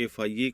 FIA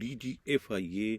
DG FIA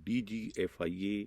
DG FIA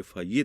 FIA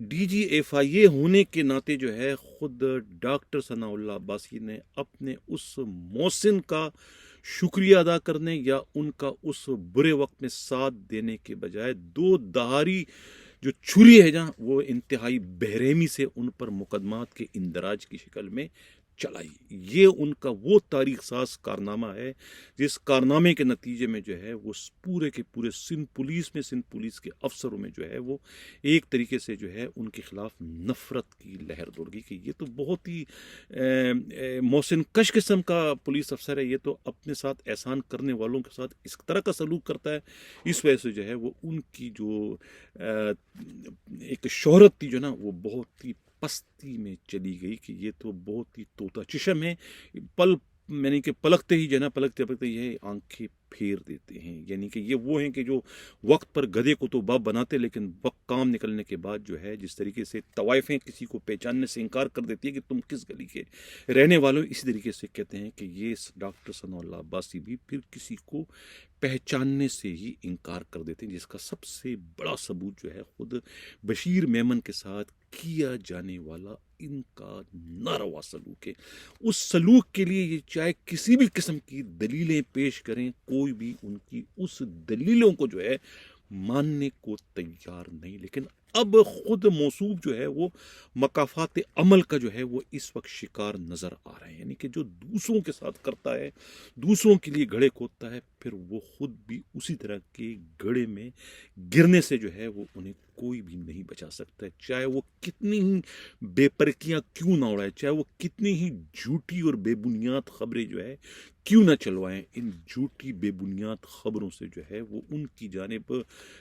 D G F I A ہونے کے ناطے جو ہے خود ڈاکٹر ثناء اللہ عباسی نے اپنے اس محسن کا شکریہ ادا کرنے یا ان کا اس برے وقت میں ساتھ دینے کے بجائے دو دہاڑی جو چھری ہے جہاں وہ انتہائی بہرحمی سے ان پر مقدمات کے اندراج کی شکل میں چلائی. یہ ان کا وہ تاریخ ساز کارنامہ ہے جس کارنامے کے نتیجے میں جو ہے وہ پورے کے پورے سندھ پولیس کے افسروں میں جو ہے وہ ایک طریقے سے جو ہے ان کے خلاف نفرت کی لہر دوڑ گئی کہ یہ تو بہت ہی محسن کش قسم کا پولیس افسر ہے, یہ تو اپنے ساتھ احسان کرنے والوں کے ساتھ اس طرح کا سلوک کرتا ہے. اس وجہ سے جو ہے وہ ان کی جو ایک شہرت تھی جو نا وہ بہت ہی پستی میں چلی گئی کہ یہ تو بہت ہی طوطا چشم ہے, یعنی کہ پلکتے ہی جو ہے نا پلکتے یہ آنکھیں پھیر دیتے ہیں. یعنی کہ یہ وہ ہیں کہ جو وقت پر گدھے کو تو باپ بناتے لیکن وقت کام نکلنے کے بعد جو ہے جس طریقے سے طوائفیں کسی کو پہچاننے سے انکار کر دیتی ہے کہ تم کس گلی کے رہنے والوں, اسی طریقے سے کہتے ہیں کہ یہ ڈاکٹر ثناء اللہ عباسی بھی پھر کسی کو پہچاننے سے ہی انکار کر دیتے ہیں, جس کا سب سے بڑا ثبوت جو ہے خود بشیر میمن کے ساتھ کیا جانے والا ان کا ناروا سلوک ہے. اس سلوک کے لیے یہ چاہے کسی بھی قسم کی دلیلیں پیش کریں, کوئی بھی ان کی اس دلیلوں کو جو ہے ماننے کو تیار نہیں. لیکن اب خود موصوف جو ہے وہ مکافات عمل کا جو ہے وہ اس وقت شکار نظر آ رہے ہیں. یعنی کہ جو دوسروں کے ساتھ کرتا ہے, دوسروں کے لیے گھڑے کھودتا ہے, پھر وہ خود بھی اسی طرح کے گھڑے میں گرنے سے جو ہے وہ انہیں کوئی بھی نہیں بچا سکتا ہے. چاہے وہ کتنی ہی بے پرکیاں کیوں نہ اڑائے, چاہے وہ کتنی ہی جھوٹی اور بے بنیاد خبریں جو ہے کیوں نہ چلوائیں, ان جھوٹی بے بنیاد خبروں سے جو ہے وہ ان کی جانب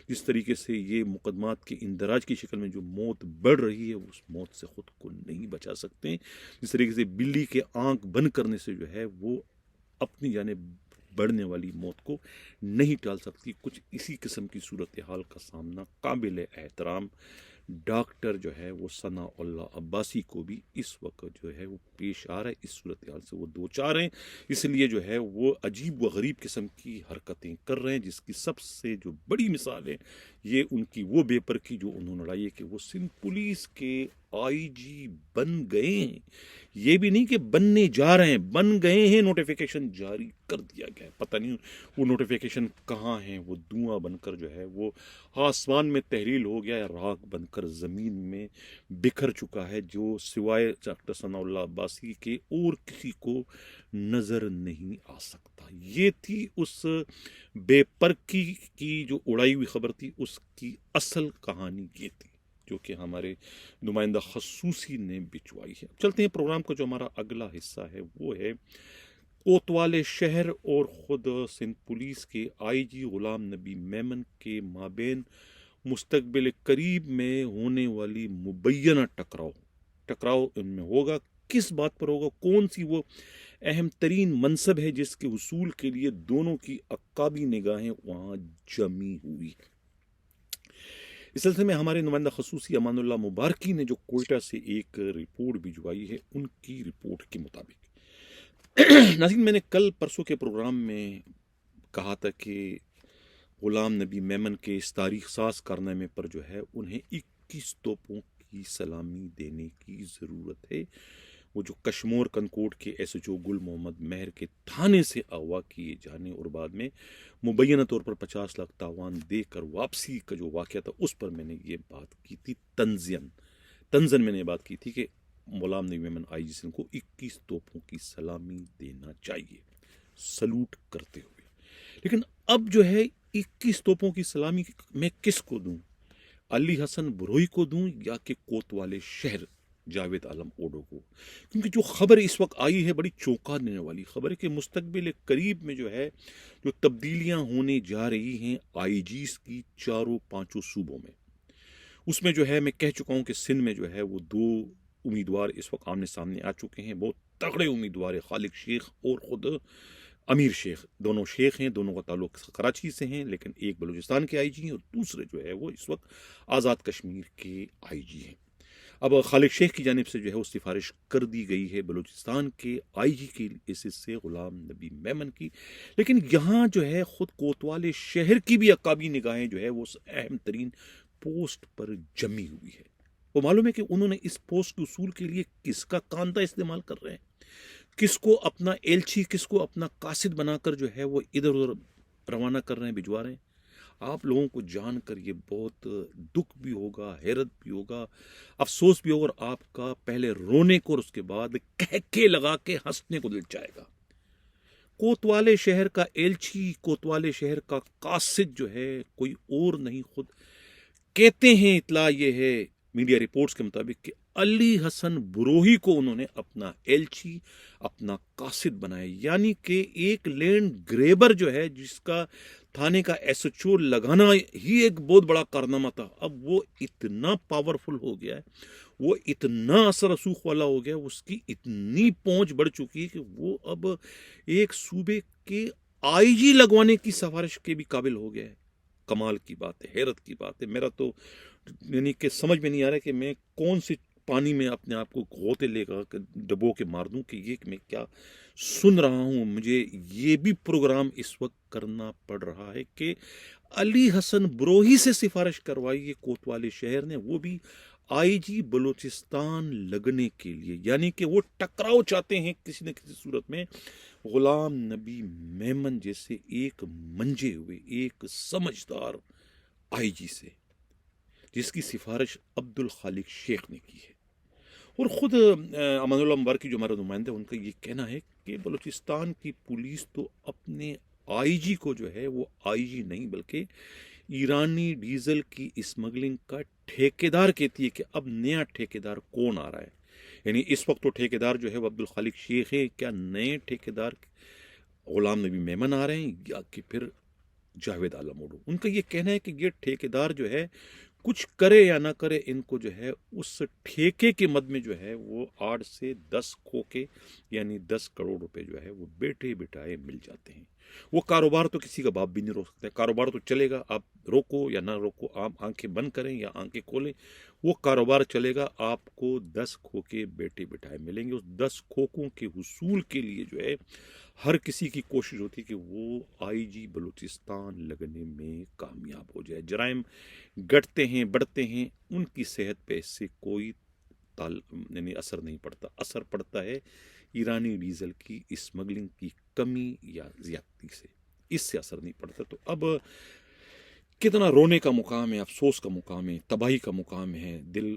جس طریقے سے یہ مقدمات کے اندراج کی شکل میں جو موت بڑھ رہی ہے اس موت سے خود کو نہیں بچا سکتے. جس طریقے سے بلی کے آنکھ بند کرنے سے جو ہے وہ اپنی جانب بڑھنے والی موت کو نہیں ٹال سکتی. کچھ اسی قسم کی صورتحال کا سامنا قابل احترام ڈاکٹر جو ہے وہ ثناء اللہ عباسی کو بھی اس وقت جو ہے وہ پیش آ رہا ہے. اس صورتحال سے وہ دو چار ہیں, اس لیے جو ہے وہ عجیب و غریب قسم کی حرکتیں کر رہے ہیں, جس کی سب سے جو بڑی مثال ہے یہ ان کی وہ بے پرکی جو انہوں نے لڑائی ہے کہ وہ سندھ پولیس کے آئی جی بن گئے ہیں. یہ بھی نہیں کہ بننے جا رہے ہیں, بن گئے ہیں, نوٹیفیکیشن جاری کر دیا گیا ہے. پتہ نہیں وہ نوٹیفیکیشن کہاں ہیں, وہ دھواں بن کر جو ہے وہ آسمان میں تحلیل ہو گیا ہے, راکھ بن کر زمین میں بکھر چکا ہے, جو سوائے ڈاکٹر ثناء اللہ عباسی کے اور کسی کو نظر نہیں آ سکتا. یہ تھی اس بے پرکی کی جو اڑائی ہوئی خبر تھی, اس کی اصل کہانی یہ تھی جو کہ ہمارے نمائندہ خصوصی نے بچوائی ہے. چلتے ہیں پروگرام کا جو ہمارا اگلا حصہ ہے وہ ہے کوتوال شہر اور خود سندھ پولیس کے آئی جی غلام نبی میمن کے مابین مستقبل قریب میں ہونے والی مبینہ ٹکراؤ ان میں ہوگا. کس بات پر ہوگا, کون سی وہ اہم ترین منصب ہے جس کے حصول کے لیے دونوں کی عقابی نگاہیں وہاں جمی ہوئی. اس سلسلے میں ہمارے نمائندہ خصوصی امان اللہ مبارکی نے جو کوئٹہ سے ایک رپورٹ بھجوائی ہے, ان کی رپورٹ کے مطابق ناظرین, میں نے کل پرسوں کے پروگرام میں کہا تھا کہ غلام نبی میمن کے اس تاریخ ساز کارنامے پر جو ہے انہیں 21 توپوں کی سلامی دینے کی ضرورت ہے. وہ جو کشمور کنکوٹ کے ایس ایچ او گل محمد مہر کے تھانے سے اغوا کیے جانے اور بعد میں مبینہ طور پر 50 لاکھ تاوان دے کر واپسی کا جو واقعہ تھا, اس پر میں نے یہ بات کی تھی. تنزن میں نے بات کی تھی کہ غلام نبی میمن آئی جی سندھ کو 21 توپوں کی سلامی دینا چاہیے سلوٹ کرتے ہوئے. لیکن اب جو ہے 21 توپوں کی سلامی میں کس کو دوں, علی حسن بروئی کو دوں یا کہ کوتوال شہر جاوید عالم اوڈو کو؟ کیونکہ جو خبر اس وقت آئی ہے بڑی چونکا دینے والی خبر ہے کہ مستقبل قریب میں جو ہے جو تبدیلیاں ہونے جا رہی ہیں آئی جیز کی 4-5 صوبوں میں. اس میں جو ہے میں کہہ چکا ہوں کہ سندھ میں جو ہے وہ 2 امیدوار اس وقت آمنے سامنے آ چکے ہیں, بہت تگڑے امیدوار ہیں, خالق شیخ اور خود امیر شیخ. دونوں شیخ ہیں, دونوں کا تعلق کراچی سے ہیں, لیکن ایک بلوچستان کے آئی جی ہیں اور دوسرے جو ہے وہ اس وقت آزاد کشمیر کے آئی جی ہیں. اب خالق شیخ کی جانب سے جو ہے وہ سفارش کر دی گئی ہے بلوچستان کے آئی جی کے حیثیت سے غلام نبی میمن کی, لیکن یہاں جو ہے خود کوتوال شہر کی بھی عقابی نگاہیں جو ہے وہ اہم ترین پوسٹ پر جمی ہوئی ہے. وہ معلوم ہے کہ انہوں نے اس پوسٹ کے اصول کے لیے کس کا کاندھا استعمال کر رہے ہیں، کس کو اپنا ایلچی، کس کو اپنا قاصد بنا کر جو ہے وہ ادھر ادھر روانہ کر رہے ہیں، بھجوا رہے ہیں۔ آپ لوگوں کو جان کر یہ بہت دکھ بھی ہوگا، حیرت بھی ہوگا، افسوس بھی ہوگا، اور آپ کا پہلے رونے کو اور اس کے بعد کہکے لگا کے ہنسنے کو دل چاہے گا۔ کوتوالے شہر کا ایلچی، کوتوالے شہر کا قاصد جو ہے کوئی اور نہیں، خود کہتے ہیں، اطلاع یہ ہے میڈیا رپورٹس کے مطابق کہ علی حسن بروہی کو انہوں نے اپنا ایلچی، اپنا قاصد بنایا، یعنی کہ ایک لینڈ گریبر جو ہے جس کا تھانے کا ایس ایچ او لگانا ہی ایک بہت بڑا کارنامہ تھا، اب وہ اتنا پاورفل ہو گیا ہے، وہ اتنا اثر رسوخ والا ہو گیا، اس کی اتنی پہنچ بڑھ چکی ہے کہ وہ اب ایک صوبے کے آئی جی لگوانے کی سفارش کے بھی قابل ہو گیا ہے۔ کمال کی بات ہے، حیرت کی بات ہے۔ میرا تو یعنی کہ سمجھ میں نہیں آ رہا کہ میں کون سے پانی میں اپنے آپ کو غوطے لے کر ڈبو کے مار دوں کہ یہ میں کیا سن رہا ہوں۔ مجھے یہ بھی پروگرام اس وقت کرنا پڑ رہا ہے کہ علی حسن بروہی سے سفارش کروائی ہے کوتوالے شہر نے، وہ بھی آئی جی بلوچستان لگنے کے لیے، یعنی کہ وہ ٹکراؤ چاہتے ہیں کسی نہ کسی صورت میں غلام نبی میمن جیسے ایک منجے ہوئے، ایک سمجھدار آئی جی سے، جس کی سفارش عبد الخالق شیخ نے کی ہے۔ اور خود امان اللہ مبارک کی جو ہمارا نمائندہ، ان کا یہ کہنا ہے کہ بلوچستان کی پولیس تو اپنے آئی جی کو جو ہے وہ آئی جی نہیں بلکہ ایرانی ڈیزل کی اسمگلنگ کا ٹھیکیدار کہتی ہے کہ اب نیا ٹھیکیدار کون آ رہا ہے۔ یعنی اس وقت تو ٹھیکیدار جو ہے وہ عبد الخالق شیخ ہے، کیا نئے ٹھیکیدار غلام نبی میمن آ رہے ہیں یا کہ پھر جاوید عالم اوڈو؟ ان کا یہ کہنا ہے کہ یہ ٹھیکیدار جو ہے کچھ کرے یا نہ کرے، ان کو جو ہے اس ٹھیکے کے مد میں جو ہے وہ 8 سے 10 کھوکے یعنی 10 کروڑ روپے جو ہے وہ بیٹھے بٹھائے مل جاتے ہیں۔ وہ کاروبار تو کسی کا باپ بھی نہیں روک سکتا ہے، کاروبار تو چلے گا، آپ روکو یا نہ روکو، آپ آنکھیں بند کریں یا آنکھیں کھولیں، وہ کاروبار چلے گا، آپ کو 10 کھوکے بیٹھے بٹھائے ملیں گے۔ اس 10 کھوکوں کے حصول کے لیے جو ہے ہر کسی کی کوشش ہوتی ہے کہ وہ آئی جی بلوچستان لگنے میں کامیاب ہو جائے۔ جرائم گھٹتے ہیں، بڑھتے ہیں، ان کی صحت پہ اس سے کوئی یعنی اثر نہیں پڑتا، اثر پڑتا ہے ایرانی ڈیزل کی اسمگلنگ کی کمی یا زیادتی سے، اس سے اثر نہیں پڑتا۔ تو اب کتنا رونے کا مقام ہے، افسوس کا مقام ہے، تباہی کا مقام ہے، دل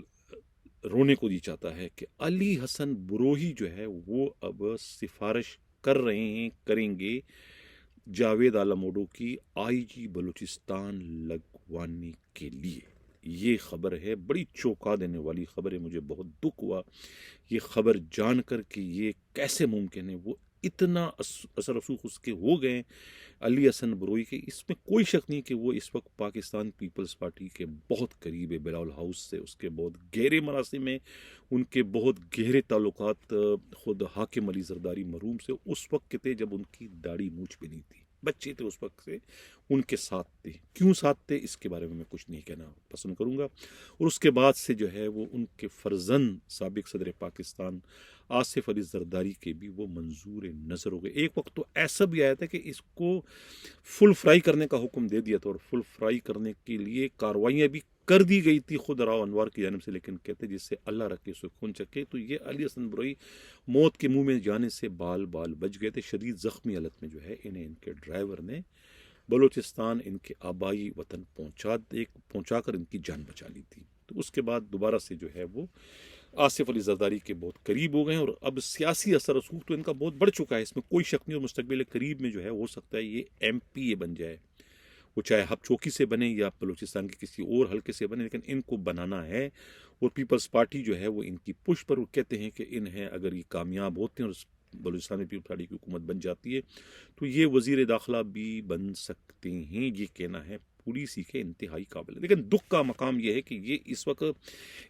رونے کو دی چاہتا ہے کہ علی حسن بروہی جو ہے وہ اب سفارش کر رہے ہیں، کریں گے جاوید عالم اوڈو کی آئی جی بلوچستان لگوانے کے لیے۔ یہ خبر ہے، بڑی چونکا دینے والی خبر ہے، مجھے بہت دکھ ہوا یہ خبر جان کر کہ یہ کیسے ممکن ہے۔ وہ اتنا اثر رسوخ اس کے ہو گئے علی حسن بروئی کے، اس میں کوئی شک نہیں کہ وہ اس وقت پاکستان پیپلز پارٹی کے بہت قریب ہے، بلاول ہاؤس سے اس کے بہت گہرے مراسم ہیں، ان کے بہت گہرے تعلقات خود حاکم علی زرداری مرحوم سے اس وقت کے تھے جب ان کی داڑھی مونچھ بھی نہیں تھی، بچے تھے اس وقت سے، ان کے ساتھ تھے۔ کیوں ساتھ تھے اس کے بارے میں میں کچھ نہیں کہنا پسند کروں گا۔ اور اس کے بعد سے جو ہے وہ ان کے فرزند سابق صدر پاکستان آصف علی زرداری کے بھی وہ منظور نظر ہو گئے۔ ایک وقت تو ایسا بھی آیا تھا کہ اس کو فل فرائی کرنے کا حکم دے دیا تھا، اور فل فرائی کرنے کے لیے کاروائیاں بھی کر دی گئی تھی خود راؤ انوار کی جانب سے، لیکن کہتے جس سے اللہ رکھے سو خون چکے۔ تو یہ علی حسن بروئی موت کے منہ میں جانے سے بال بچ گئے تھے، شدید زخمی حالت میں جو ہے انہیں ان کے ڈرائیور نے بلوچستان ان کے آبائی وطن پہنچا کر ان کی جان بچا لی تھی۔ تو اس کے بعد دوبارہ سے جو ہے وہ آصف علی زرداری کے بہت قریب ہو گئے ہیں، اور اب سیاسی اثر رسوخ تو ان کا بہت بڑھ چکا ہے، اس میں کوئی شک نہیں، اور مستقبل قریب میں جو ہے ہو سکتا ہے یہ ایم پی اے بن جائے، وہ چاہے ہب چوکی سے بنے یا بلوچستان کے کسی اور حلقے سے بنے، لیکن ان کو بنانا ہے۔ اور پیپلز پارٹی جو ہے وہ ان کی پش پر، وہ کہتے ہیں کہ انہیں اگر یہ کامیاب ہوتے ہیں اور بلوچستان میں پیپلز پارٹی کی حکومت بن جاتی ہے تو یہ وزیر داخلہ بھی بن سکتے ہیں، یہ کہنا ہے پولیس ہی کے انتہائی قابل ہے۔ لیکن دکھ کا مقام یہ ہے کہ یہ اس وقت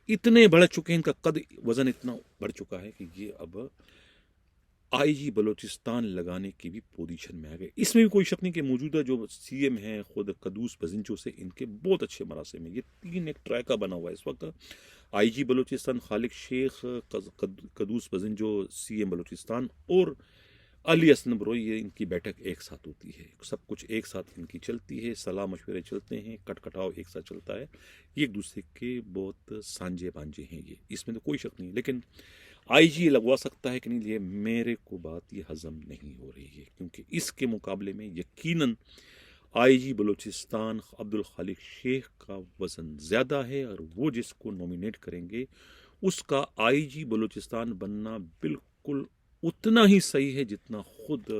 اتنے بڑھ چکے ہیں، ان کا قد وزن اتنا بڑھ چکا ہے کہ یہ اب آئی جی بلوچستان لگانے کی بھی پوزیشن میں آ گئے۔ اس میں بھی کوئی شک نہیں کہ موجودہ جو سی ایم ہیں خود قدوس بزنجو سے ان کے بہت اچھے مراسم ہیں، یہ 3 ایک ٹرائکا بنا ہوا ہے اس وقت، آئی جی بلوچستان خالق شیخ، قدوس بزنجو سی ایم بلوچستان، اور علی حسن بروئی، یہ ان کی بیٹھک ایک ساتھ ہوتی ہے، سب کچھ ایک ساتھ ان کی چلتی ہے، صلاح مشورے چلتے ہیں، کٹ کٹاؤ ایک ساتھ چلتا ہے، یہ ایک دوسرے کے بہت سانجے بانجے ہیں، یہ اس میں تو کوئی شک نہیں، لیکن آئی جی لگوا سکتا ہے کہ نہیں، یہ میرے کو بات یہ ہضم نہیں ہو رہی ہے، کیونکہ اس کے مقابلے میں یقیناً آئی جی بلوچستان عبدالخالق شیخ کا وزن زیادہ ہے، اور وہ جس کو نومینیٹ کریں گے اس کا آئی جی بلوچستان بننا بالکل اتنا ہی صحیح ہے جتنا خود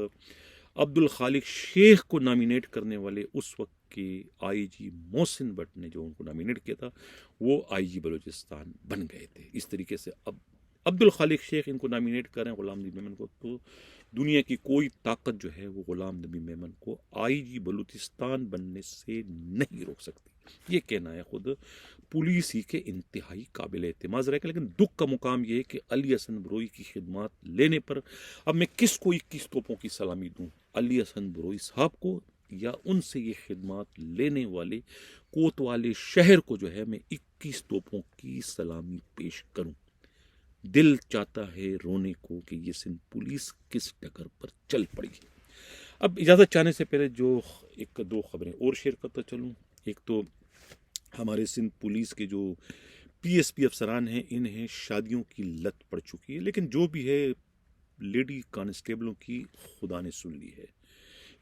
عبدالخالق شیخ کو نامینیٹ کرنے والے اس وقت کے آئی جی محسن بٹ نے جو ان کو نامینیٹ کیا تھا وہ آئی جی بلوچستان بن گئے تھے۔ اس طریقے سے اب عبدالخالق شیخ ان کو نامینیٹ کریں غلام نبی میمن کو، تو دنیا کی کوئی طاقت جو ہے وہ غلام نبی میمن کو آئی جی بلوچستان بننے سے نہیں روک سکتی۔ یہ کہنا ہے خود پولیس ہی کے انتہائی قابل اعتماد رہے گا، لیکن دکھ کا مقام یہ ہے کہ علی حسن بروئی کی خدمات لینے پر اب میں کس کو 21 توپوں کی سلامی دوں، علی حسن بروئی صاحب کو یا ان سے یہ خدمات لینے والے کوتوالے شہر کو جو ہے میں 21 توپوں کی سلامی پیش کروں۔ دل چاہتا ہے رونے کو کہ یہ سندھ پولیس کس ٹکر پر چل پڑی ہے۔ اب اجازت چاہنے سے پہلے جو ایک دو خبریں اور شیئر کرتا چلوں، ایک تو ہمارے سندھ پولیس کے جو پی ایس پی افسران ہیں انہیں شادیوں کی لت پڑ چکی ہے، لیکن جو بھی ہے لیڈی کانسٹیبلوں کی خدا نے سن لی ہے،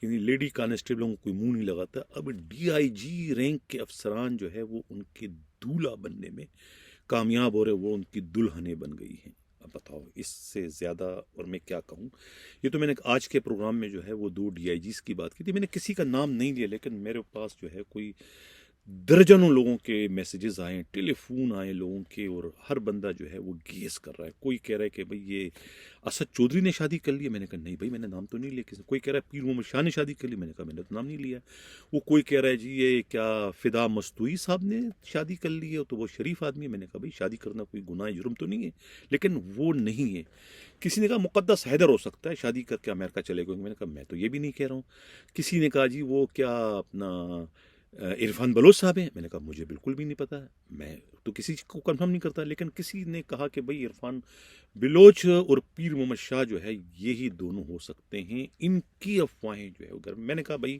یعنی لیڈی کانسٹیبلوں کو کوئی منہ نہیں لگاتا، اب ڈی آئی جی رینک کے افسران جو ہے وہ ان کے دولہا بننے میں کامیاب ہو رہے، وہ ان کی دلہنیں بن گئی ہیں۔ اب بتاؤ اس سے زیادہ اور میں کیا کہوں۔ یہ تو میں نے آج کے پروگرام میں جو ہے وہ 2 ڈی آئی جیز کی بات کی تھی، میں نے کسی کا نام نہیں لیا، لیکن میرے پاس جو ہے کوئی درجنوں لوگوں کے میسیجز آئے، ٹیلی فون آئے لوگوں کے، اور ہر بندہ جو ہے وہ گیس کر رہا ہے۔ کوئی کہہ رہا ہے کہ بھئی یہ اسد چودھری نے شادی کر لی ہے، میں نے کہا نہیں بھائی میں نے نام تو نہیں لیا کسی۔ کوئی کہہ رہا ہے پیر محمد شاہ نے شادی کر لی، میں نے کہا میں نے تو نام نہیں لیا۔ وہ کوئی کہہ رہا ہے جی یہ کیا فدا مستوئی صاحب نے شادی کر لی ہے، تو وہ شریف آدمی ہے، میں نے کہا بھئی شادی کرنا کوئی گناہ جرم تو نہیں ہے، لیکن وہ نہیں ہے۔ کسی نے کہا مقدس حیدر ہو سکتا ہے، شادی کر کے امریکہ چلے گئے، میں نے کہا میں تو یہ بھی نہیں کہہ رہا ہوں۔ کسی نے کہا جی وہ کیا اپنا عرفان بلوچ صاحب ہیں، میں نے کہا مجھے بالکل بھی نہیں پتا، میں تو کسی کو کنفرم نہیں کرتا، لیکن کسی نے کہا کہ بھئی عرفان بلوچ اور پیر محمد شاہ جو ہے یہی دونوں ہو سکتے ہیں، ان کی افواہیں جو ہے اگر میں نے کہا بھئی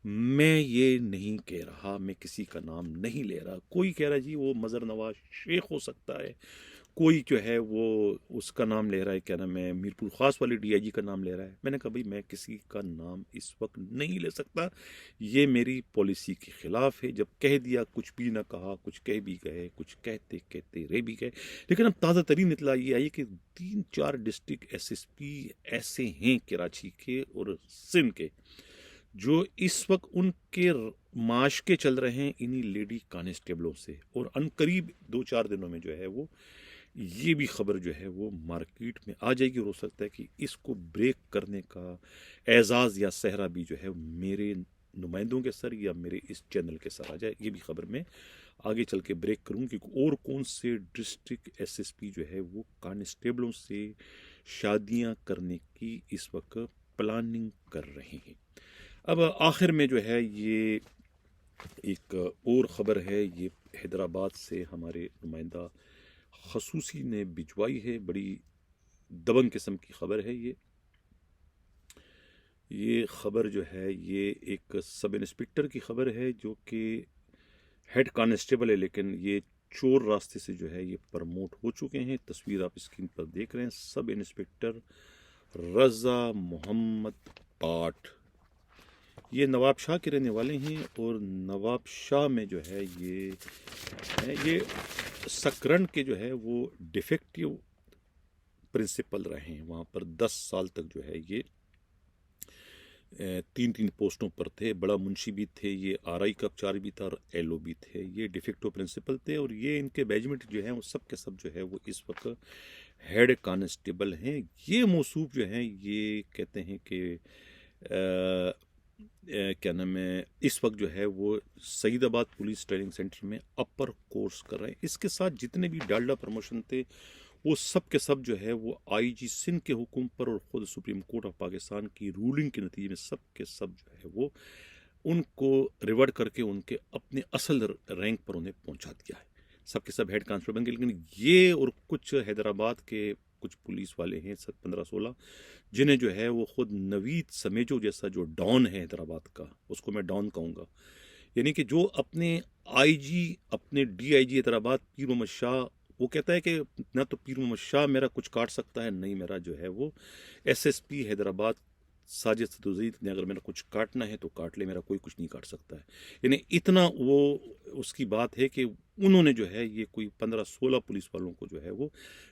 میں یہ نہیں کہہ رہا، میں کسی کا نام نہیں لے رہا۔ کوئی کہہ رہا جی وہ مظہر نواز شیخ ہو سکتا ہے، کوئی جو ہے وہ اس کا نام لے رہا ہے، کیا نام ہے، میرپور خاص والے ڈی آئی جی کا نام لے رہا ہے۔ میں نے کہا بھئی میں کسی کا نام اس وقت نہیں لے سکتا، یہ میری پالیسی کے خلاف ہے۔ جب کہہ دیا کچھ بھی نہ کہا، کچھ کہہ بھی گئے، کچھ کہتے کہتے رہ بھی گئے۔ لیکن اب تازہ ترین اطلاع یہ آئی کہ 3-4 ڈسٹرکٹ ایس ایس پی ایسے ہیں کراچی کے اور سندھ کے جو اس وقت ان کے معاش کے چل رہے ہیں انہی لیڈی کانسٹیبلوں سے، اور عنقریب 2-4 دنوں میں جو ہے وہ یہ بھی خبر جو ہے وہ مارکیٹ میں آ جائے گی، اور ہو سکتا ہے کہ اس کو بریک کرنے کا اعزاز یا صحرا بھی جو ہے میرے نمائندوں کے سر یا میرے اس چینل کے سر آ جائے۔ یہ بھی خبر میں آگے چل کے بریک کروں، کیونکہ اور کون سے ڈسٹرکٹ ایس ایس پی جو ہے وہ کانسٹیبلوں سے شادیاں کرنے کی اس وقت پلاننگ کر رہے ہیں۔ اب آخر میں جو ہے یہ ایک اور خبر ہے، یہ حیدرآباد سے ہمارے نمائندہ خصوصی نے بھجوائی ہے، بڑی دبنگ قسم کی خبر ہے۔ یہ خبر جو ہے یہ ایک سب انسپکٹر کی خبر ہے جو کہ ہیڈ کانسٹیبل ہے، لیکن یہ چور راستے سے جو ہے یہ پرموٹ ہو چکے ہیں۔ تصویر آپ اسکرین پر دیکھ رہے ہیں، سب انسپکٹر رضا محمد پاٹ، یہ نواب شاہ کے رہنے والے ہیں، اور نواب شاہ میں جو ہے یہ سکرن کے جو ہے وہ ڈیفیکٹیو پرنسپل رہے ہیں، وہاں پر 10 سال تک جو ہے یہ 3 پوسٹوں پر تھے، بڑا منشی بھی تھے، یہ آر آئی کا چار بھی تھا اور ایل او بھی تھے، یہ ڈیفیکٹو پرنسپل تھے، اور یہ ان کے بیجمنٹ جو ہیں وہ سب کے سب جو ہے وہ اس وقت ہیڈ کانسٹیبل ہیں۔ یہ موصوف جو ہیں یہ کہتے ہیں کہ کیا نام ہے، اس وقت جو ہے وہ سعید آباد پولیس ٹریننگ سینٹر میں اپر کورس کر رہے ہیں۔ اس کے ساتھ جتنے بھی ڈالڈا پروموشن تھے وہ سب کے سب جو ہے وہ آئی جی سندھ کے حکم پر اور خود سپریم کورٹ آف پاکستان کی رولنگ کے نتیجے میں سب کے سب جو ہے وہ ان کو ریورٹ کر کے ان کے اپنے اصل رینک پر انہیں پہنچا دیا ہے۔ سب کے سب ہیڈ کانسٹیبل بن گئے، لیکن یہ اور کچھ حیدرآباد کے کچھ پولیس والے ہیں 15-16 جنہیں جو ہے وہ خود نوید سمیجو جیسا جو ڈان ہے حیدرآباد کا، اس کو میں ڈان کہوں گا، یعنی کہ جو اپنے آئی جی، اپنے ڈی آئی جی حیدرآباد پیر محمد شاہ، وہ کہتا ہے کہ نہ تو پیر محمد شاہ میرا کچھ کاٹ سکتا ہے، نہیں میرا جو ہے وہ S S P Hyderabad Sajid Satozi نے اگر میرا کچھ کاٹنا ہے تو کاٹ لے، میرا کوئی کچھ نہیں کاٹ سکتا ہے. یعنی اتنا وہ اس کی بات ہے کہ انہوں نے جو ہے یہ کوئی 15-16 پولیس والوں کو جو ہے وہ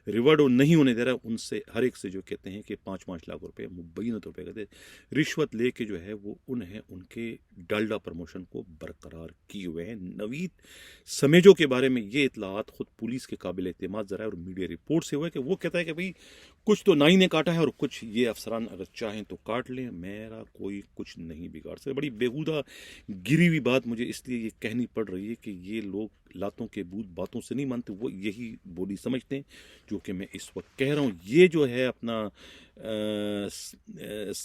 ریوارڈ نہیں ہونے دے رہا ہے. ان سے ہر ایک سے جو کہتے ہیں کہ 5-5 لاکھ روپے مبینہ روپے کہتے ہیں رشوت لے کے جو ہے وہ انہیں ان کے ڈالڈا پروموشن کو برقرار کیے ہوئے ہیں. نوید سمیجو کے بارے میں یہ اطلاعات خود پولیس کے قابل اعتماد ذرائع اور میڈیا رپورٹ سے ہوئے کہ وہ کہتا ہے کہ بھئی کچھ تو نائی نے کاٹا ہے اور کچھ یہ افسران اگر چاہیں تو کاٹ لیں، میرا کوئی کچھ نہیں بگاڑ سکتا. بڑی بیہودہ گری ہوئی بات مجھے اس لیے یہ کہنی پڑ رہی ہے کہ یہ لوگ لاتوں کے بوت باتوں سے نہیں مانتے، وہ یہی بولی سمجھتے ہیں جو کہ میں اس وقت کہہ رہا ہوں. یہ جو ہے اپنا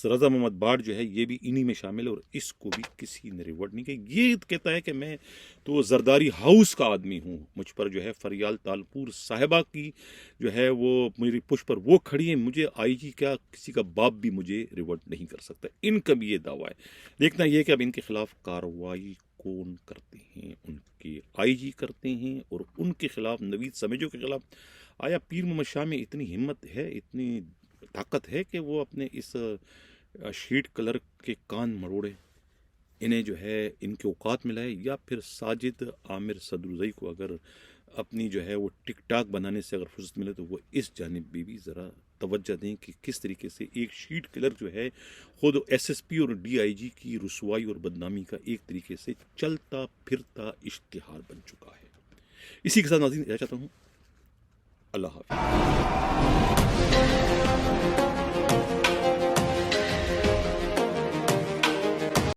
رضا محمد باٹ جو ہے یہ بھی انہی میں شامل ہے اور اس کو بھی کسی نے ریوارڈ نہیں کیا. یہ کہتا ہے کہ میں تو زرداری ہاؤس کا آدمی ہوں، مجھ پر جو ہے فریال تالپور صاحبہ کی جو ہے وہ میری پشت پر وہ کھڑی ہے، مجھے آئی جی کا کسی کا باپ بھی مجھے ریوارڈ نہیں کر سکتا. ان کا بھی یہ دعویٰ ہے. دیکھنا یہ کہ اب ان کے خلاف کارروائی کون کرتے ہیں؟ ان کے آئی جی کرتے ہیں. اور ان کے خلاف نوید سمیجو کے خلاف آیا پیر محمد شاہ میں اتنی ہمت ہے، اتنی طاقت ہے کہ وہ اپنے اس شیٹ کلر کے کان مروڑے، انہیں جو ہے ان کے اوقات میں لائے، یا پھر ساجد عامر صدرزئی کو اگر اپنی جو ہے وہ ٹک ٹاک بنانے سے اگر فرصت ملے تو وہ اس جانب بھی ذرا توجہ دیں کہ کس طریقے سے ایک شیٹ کلر جو ہے خود ایس ایس پی اور ڈی آئی جی کی رسوائی اور بدنامی کا ایک طریقے سے چلتا پھرتا اشتہار بن چکا ہے. اسی کے ساتھ ناظرین چاہتا ہوں